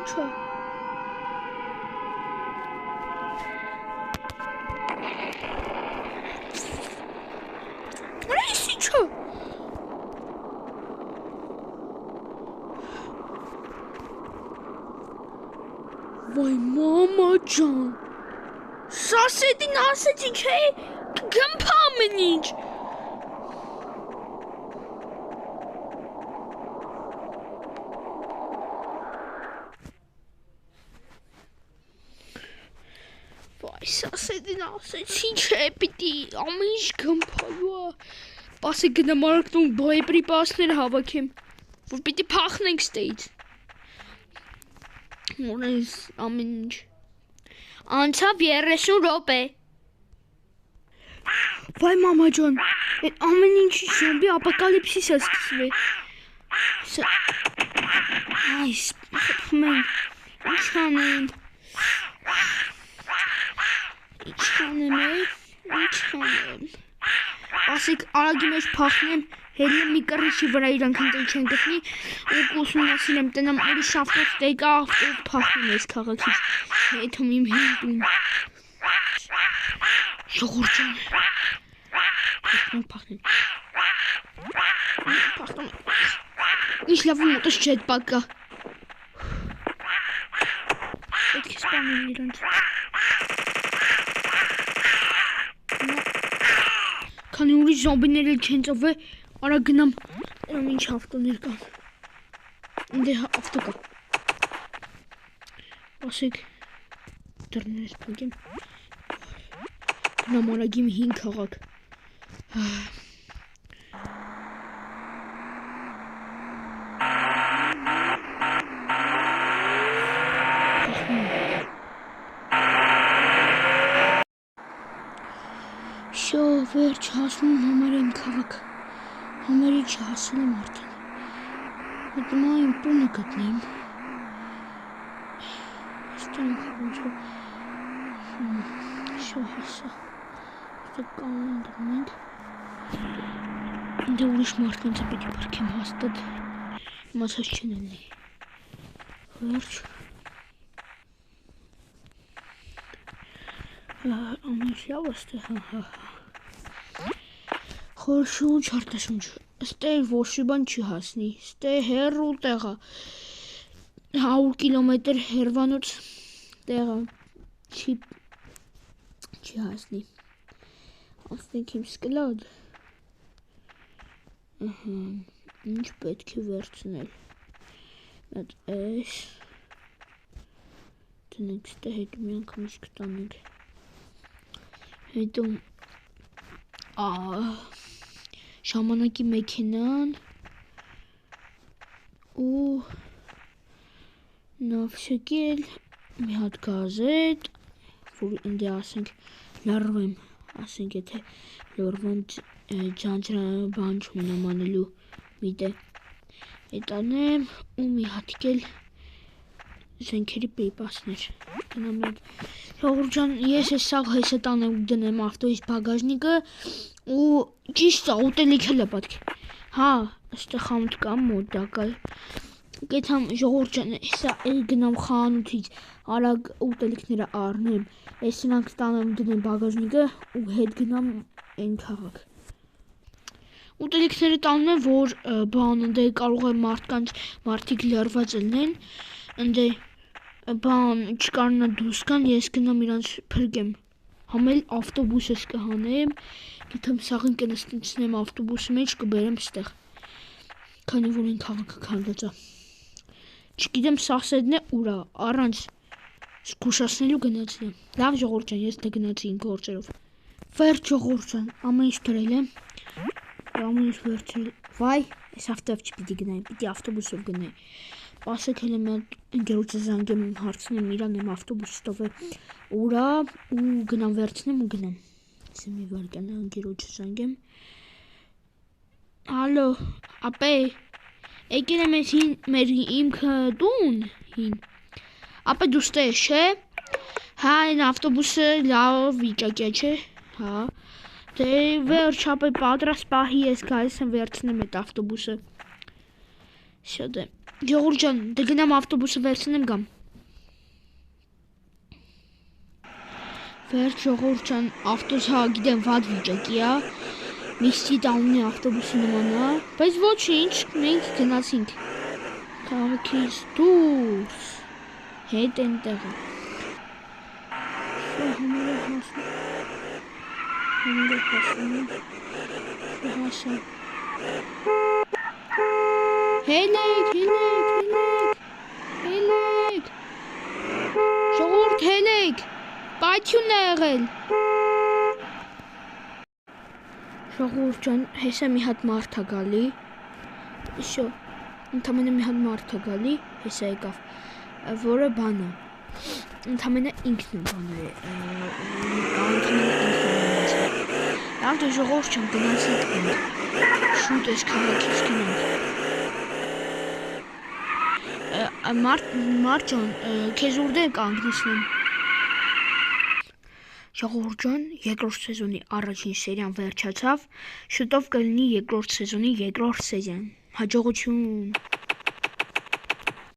Ինչ է։ Այս ինչ է։ Վայ մամա ջան։ Սասեդին ասեցի չէ, կգմփամ են ինչ։ Վայ սասեդին ասեցի չէ, պիտի ամեն ինչ գմփալու է։ Պասը գնամ արակնում բոյեպրիպասներ հավաքեմ, որ պիտի փախնենք ստեից։ Որես ամեն ինչ։ Անցավ 30 րոպե։ Վայ մամա ջան, այդ ամեն ինչի զոմբի ապոկալիպսիս է սկսվել։ Այս մենք ինչ անեմ։ Ինչ անեմ։ Ասեք արագի մեջ փախնեմ, հելնեմ մի կռիչի վրա իրանք ընտել չեն գտնի, ու ուսումնասիրեմ, տնեմ ուրիշ ավտոց տեկա ավտոց փախնում ես քաղաքից, հետում իմ հին տուն։ Ժողովուրդ ջան։ Փախնենք։ Ինչ լավ մոտս չէ այդ պակա։ Պետք է սպանել իրանց։ Քանի ուրիշ զոմբիներ էլ չեն ծովե, արա գնամ, երամ ինչ ավտոներ կան։ Ինդ է ավտո կա։ Ասեք, դրներս պնկեմ։ Գնամ արագիմ հին քաղաք։ Շո վերջ հասնում համար եմ քաղաք, համերի չհասել եմ արդեն, հետմա իմ տունը գտնեմ, ստան քաղաքը, շո հեսա, ստեղ կանան դրնենք, ինդ ուրիշ մարդկանց է պետի պրկեմ հաստատ, մասած չեն ելնի, վերջ, ամենջ լավ աստեղ, խորշուչ, հարտաշունչ, ստեղ ոչի բան չի հասնի, ստեղ հեռու տեղա, 100 կիլոմետր հեռվանոց տեղա չի հասնի, ասնենք իմ սկլադ, ինչ պետք է վերցնել, մետ էս, տնենք ստեղ հետում յանք ինչ կտանենք, հետում ժամանակի մեքենան ու նավ շեկել մի հատ գազետ, որ ինձ ասենք լարվեմ, ասենք եթե լորվան ջանջրաբան չունեմ անելու միտե, էտ անեմ ու մի հատկել զենքերի պրիպասներ, գնամ ետ, ժողովուրդ ջան, ես ես սաղ հեսը տանեմ դնեմ ավտոյիս բագաժնիկը ու ճիշտ է ուտելիք էլ է պատք, հա, աստեղ խամտ կամ մոտակալ, կեթամ ժողովուրդ ջան, հեսա էլ գնամ խանութից, արագ ուտելիքները առնեմ, ես սրանք տանեմ դնեմ բագաժնիկը ու հետ գնամ են քաղաք, ուտելիքները տանում եմ, որ բան ընդ կարող է մարդիկ լրված ելնեն, ընդ բան չկարնա դուրս կան, ես գնամ իրանց փրկեմ, համել ավտոբուսս կհանեմ, գիթեմ սաղին կնստնցնեմ ավտոբուսի մեջ կբերեմ ստեղ, քանի որ են քաղաքը քանդած է, չգիտեմ սասեդն է ուրա, առանց զգուշացնելու գնացել եմ, լավ ժողովուրդ ջան, ես դե գնացի իմ գործերով, վերջ ժողովուրդ ջան, ամեն ինչ դրել եմ, ամեն ինչ վերջել, վայ, ես ավտով չպիտի գնայ, պիտի ավտոբուսով գնայ, ասեք հել եմ ընկերոջը զանգեմ հարցնեմ իրան եմ ավտոբուս տով է ուրա ու գնամ վերցնեմ ու գնամ, մի վարկան ընկերոջը զանգեմ, հալո, ապե, եկել եմ ես մեր իմքը տուն, ապե դու ստե ես, չէ, հա, այն ավտոբուսը լավ վիճակյա չէ, հա, դե վերջ ապե պատրաստ պահի ես գալիս եմ վերցնեմ այդ ավտոբուսը, շատ է, ժողովուրդ ջան, դե գնամ ավտոբուսը վերցնեմ գամ Վերջ ժողովուրդ ջան, ավտոբուսը գիտեմ վատ վիճակի է։ Միշտի տանունի ավտոբուսի նման է, բայց ոչինչ, մենք գնացինք քաղաքից դուրս, հետ այնտեղը։ Շո համարը հասնում։ Հելեք։ Ժողովուրդ հելեք, պայթյունն է եղել։ Ժողովուրդ ջան, հեսա մի հատ մարդ է գալի։ Շո, ընդամենը մի հատ մարդ է գալի, հեսա եկավ, որը բան է։ Ընդամենը ինքն է բանը է, լավ դե ժողովուրդ ջան, գնացինք ենք, շուտ ես քաղաքից գնանք։ Մարդ ջան, քեզ ուր դե կանգնեցնեմ։ Ժողովուրդ ջան, երկրորդ սեզոնի առաջին սերիան վերջացավ, շուտով կլինի երկրորդ սեզոնի երկրորդ սերիան։ Հաջողություն։